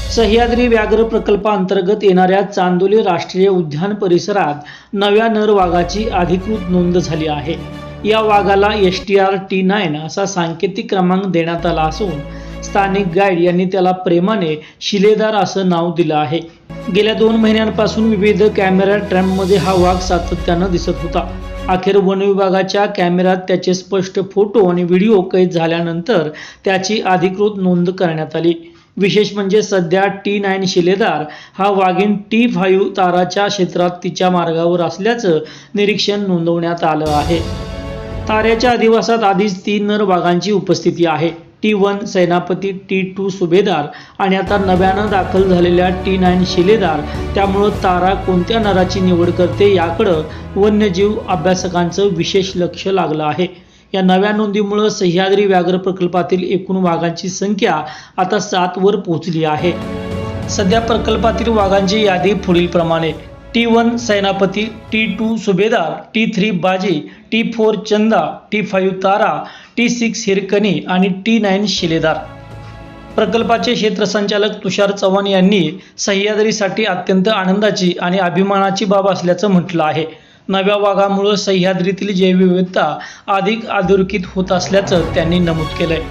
सह्याद्री व्याघ्र प्रकल्पाअंतर्गत येणाऱ्या चांदोली राष्ट्रीय उद्यान परिसरात नव्या नर वाघाची अधिकृत नोंद झाली आहे। या वाघाला STR T9 असा सांकेतिक क्रमांक देण्यात आला असून स्थानिक गाईड यांनी त्याला प्रेमाने शिलेदार असं नाव दिलं आहे। गेल्या 2 महिन्यांपासून विविध कॅमेरा ट्रॅपमध्ये हा वाघ सातत्यानं दिसत होता। अखेर वन विभागाच्या कॅमेऱ्यात त्याचे स्पष्ट फोटो आणि व्हिडिओ कैद झाल्यानंतर त्याची अधिकृत नोंद करण्यात आली। विशेष म्हणजे सध्या T9 शिलेदार हा वाघीण T5 ताराच्या क्षेत्रात तिच्या मार्गावर असल्याचं निरीक्षण नोंदवण्यात आलं आहे। ताऱ्याच्या अधिवासात आधीच 3 नर वाघांची उपस्थिती आहे। T1 सेनापती, T2 सुभेदार आणि आता नव्यानं दाखल झालेल्या T9 शिलेदार। त्यामुळं तारा कोणत्या नराची निवड करते याकडं वन्यजीव अभ्यासकांचं विशेष लक्ष लागलं आहे। या नव्या नोंदीमुळे सह्याद्री व्याघ्र प्रकल्पातील एकूण वाघांची संख्या आता 7 वर पोहोचली आहे। सध्या प्रकल्पातील वाघांची यादी पुढील प्रमाणे: T1 सेनापती, T2 सुभेदार, T3 बाजी, T4 चंदा, T5 तारा, T6 हिरकणी आणि T9 शिलेदार। प्रकल्पाचे क्षेत्रसंचालक तुषार चव्हाण यांनी सह्याद्रीसाठी अत्यंत आनंदाची आणि अभिमानाची बाब असल्याचं म्हटलं आहे। नव्या वाघामुळे सह्याद्रीतील जैवविविधता अधिक अधोरेखित होत असल्याचं त्यांनी नमूद केलंय।